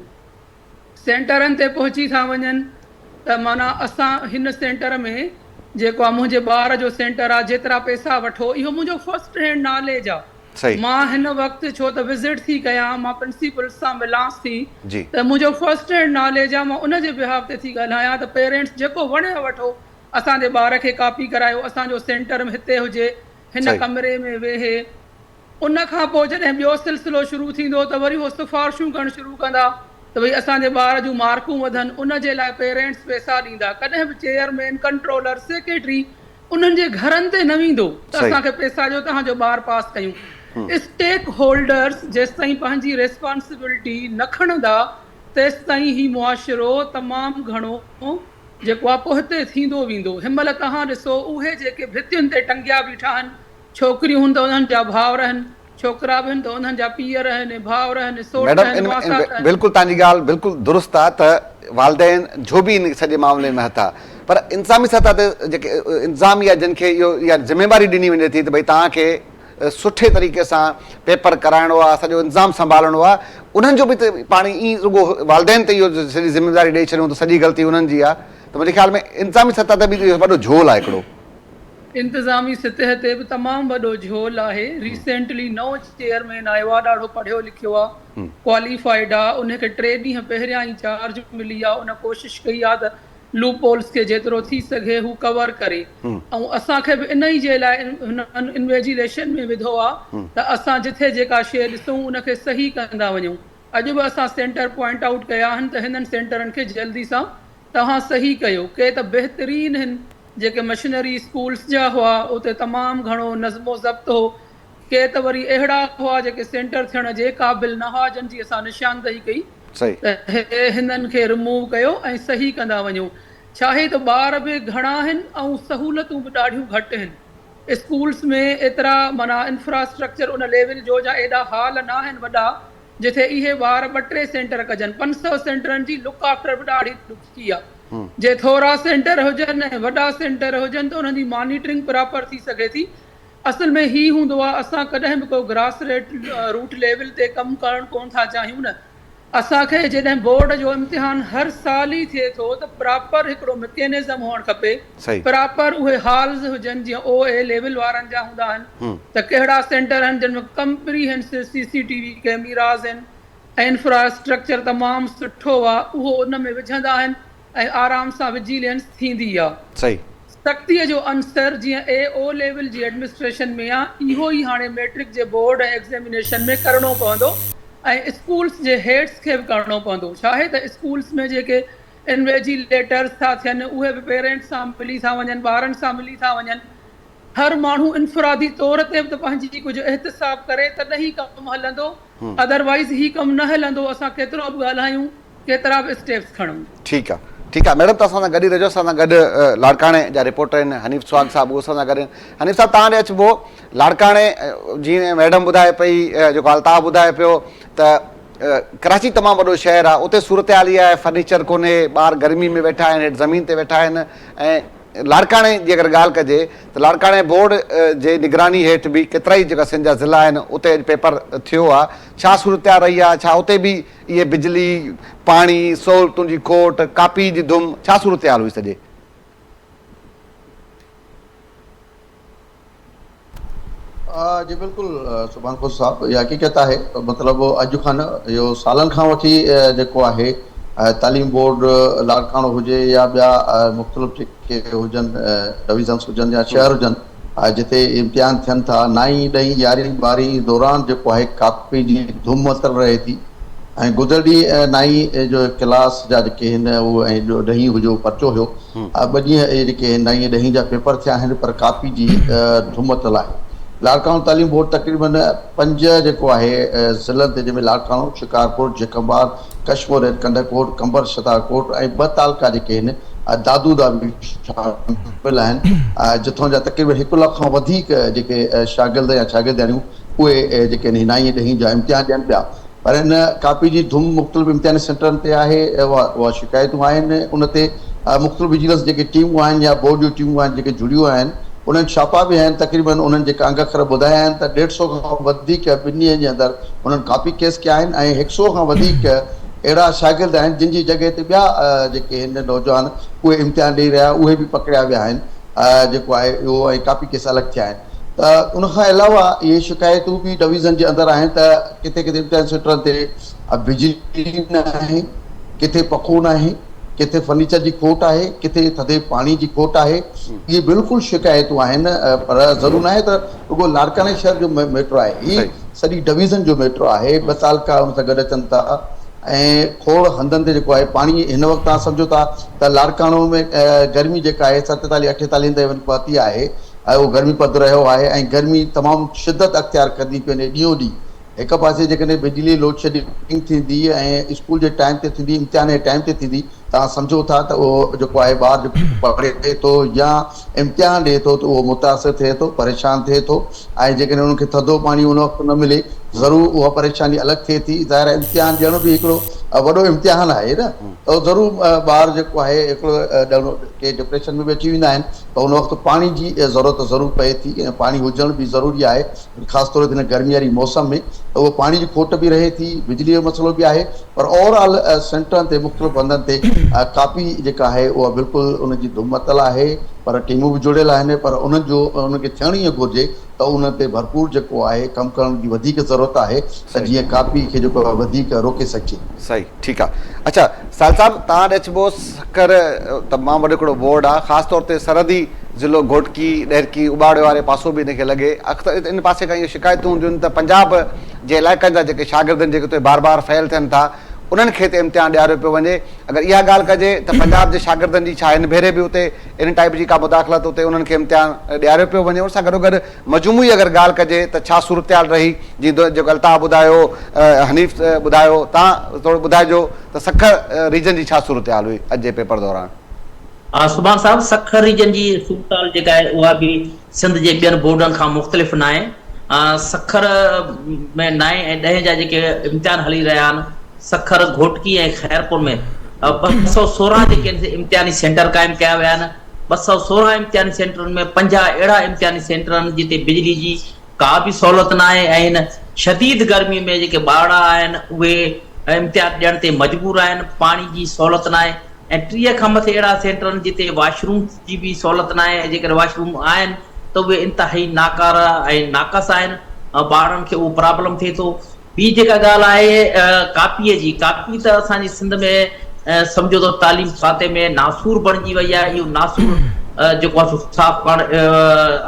त माना असां हिन सेंटर में जेको आहे मुंहिंजे ॿार जो सेंटर आहे, जेतिरा पैसा वठो, इहो मुंहिंजो फर्स्ट हैंड नॉलेज आहे। मां हिन वक़्तु छो त विज़िट थी कयां, मां प्रिंसिपल सां मिलांसि थी त मुंहिंजो फर्स्ट हैंड नॉलेज आहे। मां उनजे बिहाफ ते थी ॻाल्हायां त पेरेंट्स जेको वणे वठो, असांजे ॿार खे कॉपी करायो, असांजो सेंटर हिते हुजे, हिन कमरे में वेहे। उन खां पोइ जॾहिं ॿियो सिलसिलो शुरू थींदो त वरी उहो सिफ़ारिशूं करणु शुरू कंदा त भई असांजे ॿार जूं मार्कूं वधनि, उन जे लाइ पेरेंट्स पैसा ॾींदा। कॾहिं बि चेयरमैन, कंट्रोलर, सेक्रेटरी उन्हनि जे घरनि ते न वेंदो त असांखे पैसा ॾियो, तव्हांजो ॿार पास कयूं। स्टेक होल्डर्स जेसि ताईं पंहिंजी रेस्पॉन्सिबिलिटी न खणंदा तेसि ताईं ही मुआशिरो तमामु घणो जेको आहे पोइते थींदो वेंदो। हिनमहिल तव्हां ॾिसो उहे जेके भितियुनि ते टंगिया बीठा आहिनि, छोकिरियूं हूंदा उन्हनि जा भाउर आहिनि, छोकिरा बि आहिनि त उन्हनि जा पीअर आहिनि, भाउर आहिनि, सोट आहिनि, वासात आहिनि। बिल्कुलु तव्हांजी ॻाल्हि बिल्कुलु दुरुस्त आहे त वालदेन जो बि इन सॼे मामले में हथ आहे, पर इंसामी सतह ते जेके इंतिज़ामिया जिन खे इहो इहा ज़िमेवारी ॾिनी वञे थी त भई तव्हांखे सुठे तरीक़े सां पेपर कराइणो आहे, सॼो इंतिज़ाम संभालणो आहे, उन्हनि जो बि त पाणी ईअं रुॻो वालदेन ते इहो सॼी ज़िमेदारी ॾेई छॾियूं त सॼी ग़लती उन्हनि जी आहे, त मुंहिंजे ख़्याल में इंतिज़ामी सतह ते बि इहो वॾो झोल आहे हिकिड़ो। इंतिज़ामी सतह ते बि तमामु वॾो झोल आहे। रिसेंटली नओं चेयरमैन आयो आहे, ॾाढो पढ़ियो लिखियो आहे, क्वालिफाइड आहे, उनखे 3 ॾींहं पहिरियां ई चार्ज मिली आहे। उन कोशिशि कई आहे त लूपोल्स खे जेतिरो थी सघे हू कवर करे, ऐं असांखे बि इन ई जे लाइ इन्वेजिलेशन में विधो आहे त असां जिथे जेका शइ ॾिसूं उनखे सही कंदा वञूं। अॼु बि असां सेंटर पॉइंट आउट कया आहिनि त हिननि सेंटरनि खे जल्दी सां तव्हां सही कयो। के त बहितरीन आहिनि जेके मशीनरी स्कूल्स जा हुआ उते तमामु घणो नज़्मो ज़ब्त हो, के त वरी अहिड़ा हुआ जेके सेंटर थियण जे क़ाबिल न हुआ, जिन जी असां निशानदेही कई त हिननि खे रिमूव कयो ऐं सही कंदा वञो। छा आहे त ॿार बि घणा आहिनि ऐं सहूलियतूं बि ॾाढियूं घटि आहिनि। स्कूल्स में एतिरा माना इंफ्रास्ट्रक्चर उन लेवल जो जा एॾा हाल न आहिनि वॾा जिथे इहे ॿार 2-3 सेंटर कजनि। 500 सेंटरनि जी लुक आफ्टर बि ॾाढी ॾुखी आहे। जे थोरा सेंटर हुजनि ऐं वॾा सेंटर हुजनि त उन्हनि जी मॉनिटरिंग प्रॉपर थी सघे थी। असल में ही हूंदो आहे, असां कॾहिं बि को ग्रास रूट लेवल ते कमु करणु कोन था चाहियूं न। असांखे जॾहिं बोर्ड जो इम्तिहान हर साल ई थिए थो त प्रॉपर हिकिड़ो मैकेनिज़म हुअणु खपे, प्रॉपर उहे हॉल्स हुजनि जीअं OA लेवल वारनि जा हूंदा आहिनि त कहिड़ा सेंटर आहिनि जिन में कंप्रीहेंसिव CCTV कैमरास आहिनि ऐं इंफ्रास्ट्रक्चर तमामु सुठो आहे, उहो उन में विझंदा आहिनि ऐं आराम सां विजिलेंस थींदी आहे। सख़्तीअ जो अंसर जीअं AO लेवल जी एडमिनिस्ट्रेशन में आहे, इहो ई हाणे मैट्रिक जे बोर्ड ऐं एग्ज़ामिनेशन में करिणो पवंदो ऐं स्कूल्स जे हेड्स खे बि करिणो पवंदो। छा आहे त स्कूल्स में जेके इन्वेजिलेटर्स था थियनि उहे बि पेरेंट्स सां मिली था वञनि, ॿारनि सां मिली था वञनि। हर माण्हू इनफरादी तौर ते बि त पंहिंजी कुझु एहतिसाब करे तॾहिं ई कमु हलंदो, अदरवाइज़ ही कमु न हलंदो। असां केतिरो बि ॻाल्हायूं, केतिरा बि स्टेप्स खणूं। ठीकु आहे, ठीकु आहे मैडम, त असां सां गॾु ई रहिजो। असां सां गॾु लाड़काणे जा रिपोर्टर आहिनि हनीफ़ सुहाग साहब, उहो असां सां गॾु आहिनि। हनीफ़ साहब, तव्हां ॾे अचिबो। लाड़काणे जीअं मैडम ॿुधाए पई, जेको अल्ताफ़ ॿुधाए पियो त कराची तमामु वॾो शहर आहे, उते सूरत हाल इहा आहे, फर्नीचर कोन्हे, ॿार गर्मी में वेठा आहिनि, हेठि ज़मीन ते वेठा आहिनि। ऐं लाड़काणे जी अगरि ॻाल्हि कजे त लाड़काणे बोर्ड जे निगरानी हेठि बि केतिरा ई जेका सिंध जा ज़िला आहिनि उते पेपर थियो आहे। छा सूरत रही आहे? छा उते बि इहे बिजली, पाणी, सहूलियतुनि जी खोट, कापी जी धुम, छा सूरत हाल हुई सॼे? जी बिल्कुलु सुभान खुद साहब, इहा हक़ीक़त आहे। मतिलबु अॼु खां न, इहो सालनि खां वठी जेको आहे तालीम बोर्ड लाड़काणो हुजे या ॿिया मुख़्तलिफ़ जेके हुजनि डिविज़न्स हुजनि या शहर हुजनि जिते इम्तिहान थियनि था, 9हीं 10हीं 11हीं 12हीं दौरान जेको आहे कापी जी धुम मचल रहे थी। ऐं गुज़िरंदी 9हीं जो क्लास जा जेके आहिनि उहो ऐं 10हीं हुजो पर्चो हुयो, 2 ॾींहं जेके 9हीं 10हीं जा पेपर थिया आहिनि पर कापी जी धुम मचल आहे। लाड़काणो तालीम बोर्ड तक़रीबन 5 जेको आहे ज़िलनि ते, जंहिंमें लाड़काणो, शिकारकोट, जेकंबाद, कशमोर, कंडकोट, कंबर शताकोट ऐं 2 तालका जेके आहिनि दादूदा बि शामिल आहिनि, जिथों जा तक़रीबन 1 लख खां वधीक जेके शागिर्द या शागिर्दियाणियूं उहे जेके 9हीं 10हीं जा इम्तिहान ॾियनि पिया। पर हिन कापी जी धुम मुख़्तलिफ़ इम्तिहानी सेंटरनि ते आहे, उहा शिकायतूं आहिनि। उन ते मुख़्तलिफ़ विजिलेंस जेके टीमूं आहिनि या बोर्ड जूं टीमूं आहिनि जेके जुड़ियूं आहिनि, उन्हनि छापा बि आहिनि। तक़रीबन उन्हनि जेका अंग अखर ॿुधाया आहिनि त 150 खां वधीक 2 ॾींहंनि जे अंदरि उन्हनि कापी केस कया आहिनि ऐं 100 खां वधीक अहिड़ा शागिर्द आहिनि जिन जी जॻह ते ॿिया जेके हिन नौजवान उहे इम्तिहान ॾेई रहिया, उहे बि पकड़िया विया आहिनि, जेको आहे उहो ऐं कापी केस अलॻि थिया आहिनि। त उनखां अलावा इहे शिकायतूं बि डिवीज़न जे अंदरि आहिनि त किथे किथे इम्तिहान सेंटरनि ते बिजली न आहे, किथे पखो न आहे, किथे फर्नीचर जी खोट आहे, किथे थधे पाणी जी खोट आहे। इहे बिल्कुलु शिकायतूं आहिनि, पर ज़रूरु न आहे त रुॻो लाड़काणे शहर जो मैट्रो आहे, हीअ सॼी डिवीज़न जो मैट्रो आहे। 2 तालका उन सां गॾु अचनि था ऐं खोड़ हंधनि ते जेको आहे पाणी हिन वक़्तु तव्हां सम्झो था त लाड़काणो में गर्मी जेका आहे 47-48 ताईं पहुती आहे उहो गर्मी पद रहियो आहे ऐं गर्मी तमामु शिदत अख़्तियार कंदी पई वञे ॾींहों ॾींहुं। हिकु पासे जेकॾहिं बिजली लोड शेडिंग थींदी ऐं स्कूल जे टाइम ते थींदी, इम्तिहान जे टाइम ते थींदी, तव्हां सम्झो था त उहो जेको आहे ॿारु पढ़े थो या इम्तिहान ॾिए थो त उहो मुतासिर थिए थो, परेशान थिए थो। ऐं जेकॾहिं उनखे थधो पाणी उन वक़्तु न मिले ज़रूरु उहा परेशानी अलॻि थिए थी। ज़ाहिर आहे इम्तिहान ॾियणो बि हिकिड़ो वॾो इम्तिहान आहे न, त ज़रूरु ॿारु जेको आहे हिकिड़ो ॾियणो के डिप्रेशन में बि अची वेंदा आहिनि, त उन वक़्तु पाणी जी ज़रूरत ज़रूरु पए थी ऐं पाणी हुजणु बि ज़रूरी आहे, ख़ासि तौर ते हिन गर्मी वारी मौसम में। त उहो पाणी जी खोट बि रहे थी, बिजलीअ जो मसइलो बि आहे, पर ओवरऑल सेंटरनि ते मुख़्तलिफ़ हंधनि ते कापी जेका आहे उहा बिल्कुलु उनजी धुमतल आहे, पर टीमूं बि जुड़ियल आहिनि, पर उनखे थियण ई घुरिजे त उन ते भरपूर जेको आहे कमु करण जी वधीक ज़रूरत आहे त जीअं कापी खे जेको आहे वधीक रोके सघिजे। सही, ठीकु आहे। अच्छा साहिल साहिबु, तव्हां ॾिए चइबो सखर तमामु वॾो हिकिड़ो बोर्ड आहे, ख़ासि तौर ते सरहदी ज़िलो घोटकी ॾेरकी उॿाड़े वारे पासो बि हिनखे लॻे। अक्सर इन पासे खां इहे शिकायतूं हूंदियूं आहिनि त पंजाब जे इलाइक़नि जा जेके शागिर्दनि जेके उते बार बार फेल थियनि था उन्हनि खे त इम्तिहान ॾियारियो पियो वञे। अगरि इहा ॻाल्हि कजे त पंजाब जे शागिर्दनि जी छा हिन भेरे बि उते इन टाइप जी का मुदाख़लत उते उन्हनि खे इम्तिहान ॾियारियो पियो वञे? उन सां गॾोगॾु मजमूई अगरि ॻाल्हि कजे त छा सूरत रही, जीअं जेको अल्ताफ़ ॿुधायो, हनीफ़ ॿुधायो, तव्हां थोरो ॿुधाइजो त सखर रीजन जी छा सूरत हुई अॼु जे पेपर दौरान? सुभाणे साहिबु, सखर रीजन जी सूरत जेका आहे उहा बि सिंध जे ॿियनि बोर्डनि खां मुख़्तलिफ़ न आहे। सखर में 9 ऐं 10 जा जेके इम्तिहान हली रहिया आहिनि, सखर घोटकी ऐं ख़ैरपुर में 216 जेके इम्तिहानी सेंटर क़ाइमु कया विया आहिनि। 216 इम्तिहानी सेंटरनि में 50 अहिड़ा इम्तिहानी सेंटर आहिनि जिते बिजली जी का बि सहूलियत न आहे ऐं हिन शदीद गर्मी में जेके ॿार आहिनि उहे इम्तिहान ॾियण ते मजबूर आहिनि, पाणी जी सहूलियत न आहे। ऐं 30 खां मथे अहिड़ा सेंटर आहिनि जिते वॉशरूम जी बि सहूलियत न आहे, जेकर वॉशरूम आहिनि त उहे इंतिहाई नाकार ऐं नाक़स आहिनि, ॿारनि खे उहो प्रॉब्लम थिए थो। ॿी जेका ॻाल्हि आहे कापीअ जी, कापी त असांजी सिंध में सम्झो त तालीम खाते में नासूर बणिजी वई आहे। इहो नासूर जेको आहे साफ़ करणु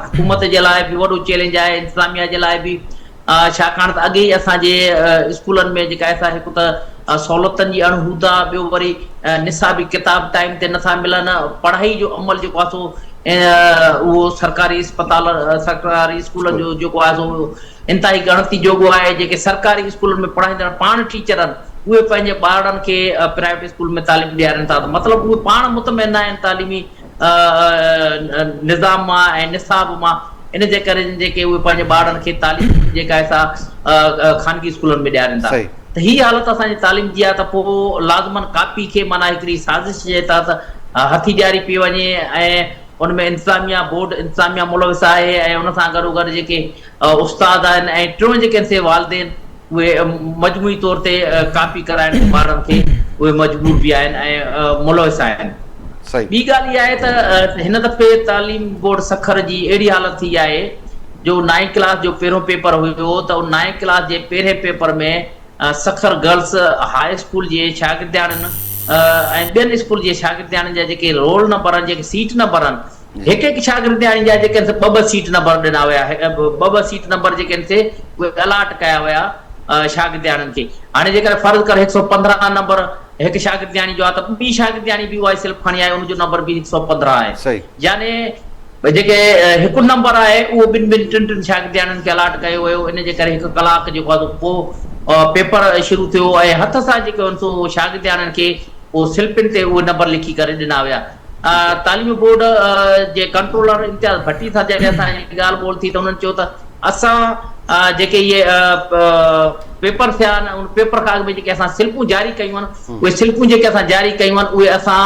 हुकूमत जे लाइ बि वॾो चैलेंज आहे, इंतिज़ामिया जे लाइ बि, छाकाणि त अॻे ई असांजे स्कूलनि में जेका आहे हिकु त सहूलियतनि जी अणहूदा, ॿियो वरी निसाबी किताब टाइम ते नथा मिलनि, पढ़ाई जो अमल जेको आहे सो उहो सरकारी अस्पताल सरकारी स्कूलनि जो जेको आहे सो इंतिहाई गणती जोॻो आहे। जेके सरकारी स्कूलनि में पढ़ाईंदड़ पाण टीचर आहिनि उहे पंहिंजे ॿारनि खे प्राइवेट स्कूल में तालीम ॾियारनि था, मतिलबु उहे पाण मुतमइन न आहिनि तालीमी निज़ाम मां ऐं निसाब मां। इन जे करे जेके उहे पंहिंजे ॿारनि खे तालीम जेका आहे सा ख़ानगी स्कूलनि में ॾियारनि था। त हीअ हालत असांजी तालीम जी आहे त पोइ लाज़मन कापी खे माना हिकिड़ी साज़िश जे तहत हथी ॾियारी पई वञे ऐं उनमें इंतिज़ामिया बोर्ड इंतिज़ामिया मुलविस आहे ऐं उन सां गॾोगॾु जेके उस्ताद आहिनि ऐं टियों जेके आहिनि से वालिदेन उहे मजमूई तौर ते कापी कराइण ॿारनि खे उहे मजबूर बि आहिनि ऐं मुलविस आहिनि। ॿी ॻाल्हि इहा आहे त हिन दफ़े तालीम बोर्ड सखर जी अहिड़ी हालत थी आहे जो 9 क्लास जो पहिरियों पेपर हुयो त 9 क्लास जे पहिरें पेपर में सखर गर्ल्स हाई स्कूल जे शागिर्दाननि ऐं ॿियनि स्कूल जे शागिर्दाननि जा जेके रोल नंबर आहिनि, जेके सीट नंबर आहिनि, हिकु शागिर्दानी जा जेके ॿ सीट नंबर ॾिना विया, ॿ सीट नंबर जेके आहिनि से उहे अलाट कया विया शागिर्दाननि खे। हाणे जेकर फर्ज़ कर 115 नंबर हिकु शागिर्दानी जो आहे त ॿी शागिर्दानी बि उहा सिर्फ़ु खणी आहे, उनजो नंबर बि 115 आहे। यानी जेके हिकु नंबर आहे उहो ॿिनि टिनि शागिर्दाननि खे अलाट कयो वियो। इन जे करे 1 कलाक जेको आहे पोइ पेपर शुरू थियो ऐं हथ सां जेके आहिनि सो शागिर्दाननि खे उहो स्लिपिन ते उहे नंबर लिखी करे ॾिना विया। तालीम बोर्ड जे कंट्रोलर इम्तियाज़ भट्टी सां जॾहिं असांजी ॻाल्हि ॿोल थी त हुननि चयो त असां जेके इहे पेपर थिया आहिनि उन पेपर खां अॻु में जेके असां स्लिपूं जारी कयूं आहिनि उहे स्लिपूं जेके असां जारी कयूं आहिनि उहे असां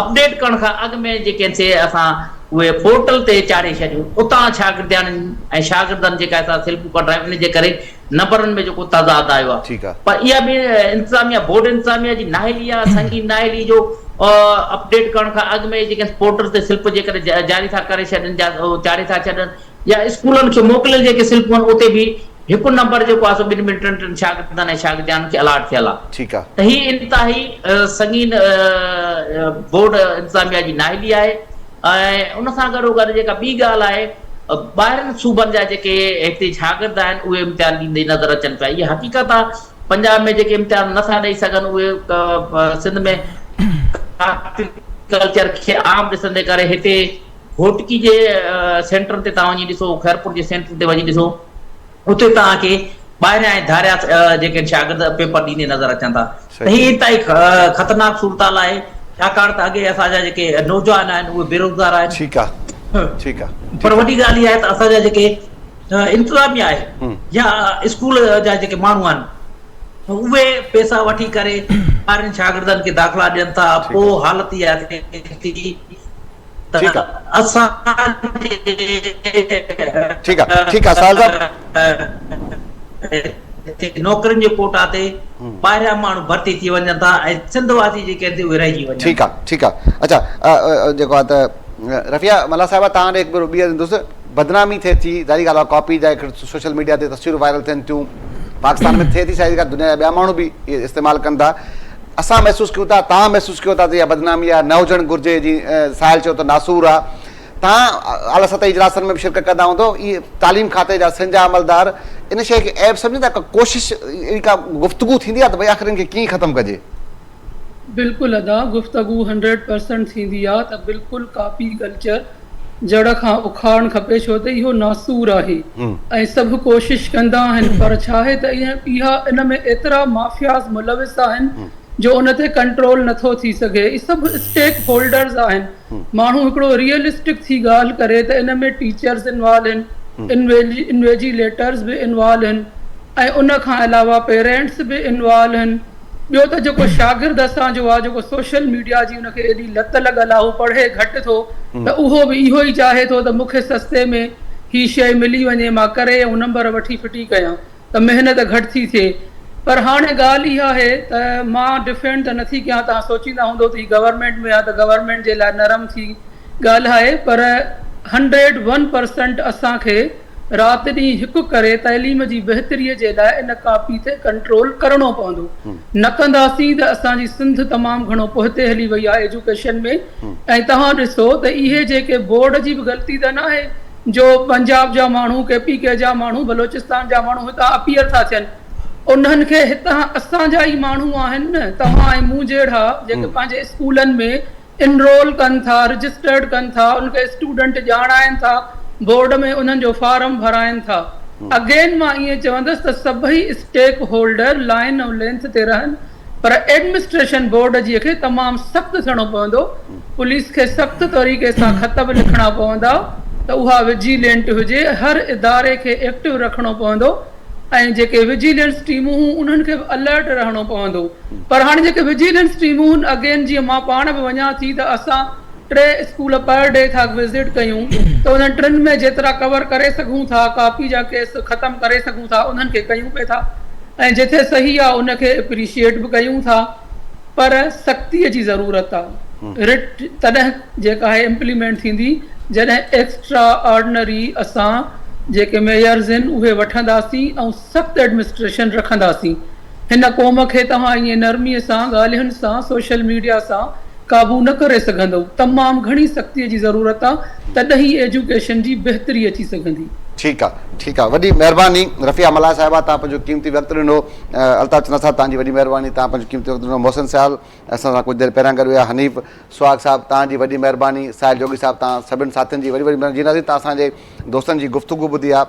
अपडेट करण खां अॻु में जेके आहिनि से असां उहे पोर्टल ते चाढ़े छॾियूं। उतां शागिर्दाननि ऐं शागिर्दनि जेका असां स्लिपूं कढायूं, इन जे करे नंबरनि में जेको तज़ाद आयो आहे। पर इहा बि इंतिज़ामिया बोर्ड इंतिज़ामिया जी नाहिली आहे, संगीन नाहिली जो अपडेट करण खां अॻु में जेके पोर्टल ते स्लिप जेकर जारी था करे छॾनि चाढ़े था छॾनि या स्कूलनि खे मोकिलियल जेके स्लिपूं आहिनि उते बि हिकु नंबर जेको आहे सो ॿिनि टिनि शागिर्दनि ऐं शागिर्दाननि खे अलाट थियल आहे। त हीअ इंतिहाई संगीन बोर्ड इंतिज़ामिया जी नाहिली आहे। ऐं उन सां गॾोगॾु जेका ॿी ॻाल्हि आहे, ॿाहिरनि सूबनि जा जेके हिते शागिर्द आहिनि उहे इम्तिहान ॾींदे नज़र अचनि पिया। इहा हक़ीक़त आहे, पंजाब में जेके इम्तिहान नथा ॾेई सघनि उहे सिंध में कल्चर खे आम ॾिसंदे करे हिते होटकी जे सेंटर ते तव्हां वञी ॾिसो, खैरपुर जे सेंटर ते वञी ॾिसो, उते तव्हांखे ॿाहिरियां ऐं धारिया जेके शागिर्द पेपर ॾींदे नज़र अचनि था। त हीअ इंतहाई ख़तरनाक सूरताल आहे, छाकाणि त अॻे असांजा जेके नौजवान आहिनि उहे बेरोज़गार आहिनि। ठीकु आहे, ठीकु आहे। पर वॾी ॻाल्हि इहा आहे त असांजा जेके इंतिज़ामिया आहे या स्कूल जा जेके माण्हू आहिनि उहे पैसा वठी करे ॿारनि शागिर्दनि खे दाख़िला ॾियनि था। पोइ हालत इहा थी ठीकु आहे, असां ठीकु आहे, ठीकु आहे साहिल साहब, नौकरियुनि जे कोटा ते ॿाहिरियां माण्हू भर्ती थी वञनि था ऐं सिंधवासी जेके आहिनि उहे रहिजी वञनि। ठीकु आहे, ठीकु आहे। अच्छा, जेको आहे त रफ़िया मला साहिबा, तव्हां ॾे हिकु ॿी ॾींदुसि, बदनामी थिए थी, ज़ाहिरी ॻाल्हि आहे कॉपी जा सोशल मीडिया ते तस्वीरूं वायरल थियनि थियूं, पाकिस्तान में थिए थी, शायदि दुनिया जा ॿिया माण्हू बि इस्तेमालु कनि था। असां महसूसु कयूं था, तव्हां महसूसु कयो था त इहा बदनामी आहे, न हुजणु घुरिजे। जीअं साहिल चयो त नासूर आहे। तव्हां आला सतही इजलासनि में बि शिरकत कंदा हूंदो, इहे तालीम खाते जा सिंध जा अमलदार इन शइ खे ऐब सम्झनि था, कोशिशि अहिड़ी का गुफ़्तगू थींदी आहे त भई आख़िर खे कीअं ख़तमु कजे? बिल्कुलु अदा, गुफ़्तगू 100% थींदी आहे त बिल्कुलु कॉपी कल्चर जड़ खां उखाड़णु खपे, छो त इहो नासूर आहे ऐं सभु कोशिशि कंदा आहिनि। पर छा आहे त इहा इन में एतिरा माफ़ियाज़ मुलविस आहिनि जो उन ते कंट्रोल नथो थी सघे। इहे सभु स्टेक होल्डर्स आहिनि। माण्हू हिकिड़ो रियलिस्टिक थी ॻाल्हि करे त इन में टीचर्स इन्वॉल्व आहिनि, इन्वेजिलेटर्स बि इन्वॉल्व आहिनि ऐं उन खां अलावा पेरेंट्स बि इन्वॉल्व आहिनि। ॿियो त जेको शागिर्द असांजो आहे, जेको सोशल मीडिया जी उनखे एॾी लत लॻल आहे, उहो पढ़े घटि थो, त उहो बि इहो ई चाहे थो त मूंखे सस्ते में ही शइ मिली वञे, मां करे ऐं नंबर वठी फिटी कयां, त महिनत घटि थी थिए। पर हाणे ॻाल्हि इहा आहे त मां डिफेंड त नथी कयां, तव्हां सोचींदा हूंदो त ही गवर्नमेंट में आहे त गवर्नमेंट जे लाइ नरम थी ॻाल्हि आहे, पर 101% असांखे राति ॾींहुं हिकु करे तइलीम जी बहितरीअ जे लाइ इन कॉपी ते कंट्रोल करिणो पवंदो। न कंदासीं त असांजी सिंध तमामु घणो पुठिते हली वई आहे एजुकेशन में। ऐं तव्हां ॾिसो त इहे जेके बोर्ड जी बि ग़लती त न आहे जो पंजाब जा माण्हू, KPK जा माण्हू, बलोचिस्तान जा माण्हू हितां अपीयर था थियनि, उन्हनि खे हितां असांजा ई माण्हू आहिनि न, तव्हां ऐं मूं जहिड़ा जेके पंहिंजे स्कूलनि में इनरोल कनि था, रजिस्टर्ड कनि था, उनखे स्टूडेंट ॼाणाइनि था, बोर्ड में उन्हनि जो फार्म भराइनि था। अगेन मां ईअं चवंदसि त सभई स्टेक होल्डर लाइन ऐं लेंथ ते रहनि, पर एडमिनिस्ट्रेशन बोर्ड जी खे तमामु सख़्तु थियणो पवंदो। पुलिस खे सख़्तु तरीक़े सां ख़त बि लिखणा पवंदा त उहा विजिलेंट हुजे, हर इदारे खे एक्टिव रखणो पवंदो ऐं जेके विजिलेंस टीमूं उन्हनि खे बि अलर्ट रहणो पवंदो। पर हाणे जेके विजिलेंस टीमूं अगेन जीअं मां पाण बि वञा थी त असां 3 स्कूल पर डे था विज़िट कयूं, त उन्हनि 3 में जेतिरा कवर करे सघूं था, कॉपी जा केस ख़तमु करे सघूं था, उन्हनि खे कयूं पिए था ऐं जिथे सही आहे उनखे एप्रिशिएट बि कयूं था। पर सख़्तीअ जी ज़रूरत आहे। रिट तॾहिं जेका आहे इम्प्लीमेंट थींदी जॾहिं एक्स्ट्रा ऑर्डिनरी असां जेके मेयर्स आहिनि उहे वठंदासीं ऐं सख़्तु एडमिनिस्ट्रेशन रखंदासीं। हिन क़ौम खे तव्हां ईअं नरमीअ सां ॻाल्हियुनि सां सोशल मीडिया सां काबू न करे सघंदो। तमामु घणी सख़्तीअ जी ज़रूरत आहे, तॾहिं ई एजुकेशन जी बहितरी अची सघंदी। ठीकु आहे, ठीकु आहे, वॾी महिरबानी रफ़िया मला साहिबा, तव्हां पंहिंजो क़ीमती वक़्तु ॾिनो। अल्ताफ़ चंदा साहिब, तव्हांजी वॾी महिरबानी, तव्हां पंहिंजो क़ीमती वक़्तु ॾिनो। मोहसिन साहिब असां सां कुझु देरि पहिरियां गॾु हुआ। हनीफ़ सुहाग साहिब, तव्हांजी वॾी महिरबानी। साहिल जोगी साहिब, तव्हां सभिनी साथियुनि जी वॾी वॾी महिरबानी। जीअं तव्हां असांजे दोस्तनि जी गुफ़्तगू ॿुधी आहे,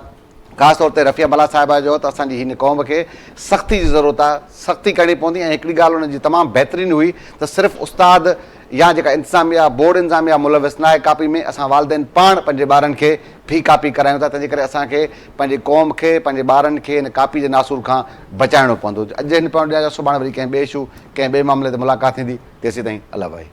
ख़ासि तौर ते रफ़िया मला साहिबा जो, त असांजी हिन क़ौम खे सख़्ती जी ज़रूरत आहे, सख़्ती करणी पवंदी। ऐं हिकिड़ी ॻाल्हि हुनजी तमामु बहितरीनु हुई त सिर्फ़ु उस्ताद या जेका इंतिज़ामिया बोर्ड इंतिज़ामिया मुलविस न आहे कापी में, असां वालिदैन पाण पंहिंजे ॿारनि खे फी कापी करायूं था। तंहिंजे करे असांखे पंहिंजी क़ौम खे, पंहिंजे ॿारनि खे हिन कापी जे नासूर खां बचाइणो पवंदो। अॼु हिन पॉइंट जा सुभाणे वरी कंहिं ॿिए इशू, कंहिं ॿिए मामले ते मुलाक़ात थींदी। तेसीं ताईं अल्लाह भाई।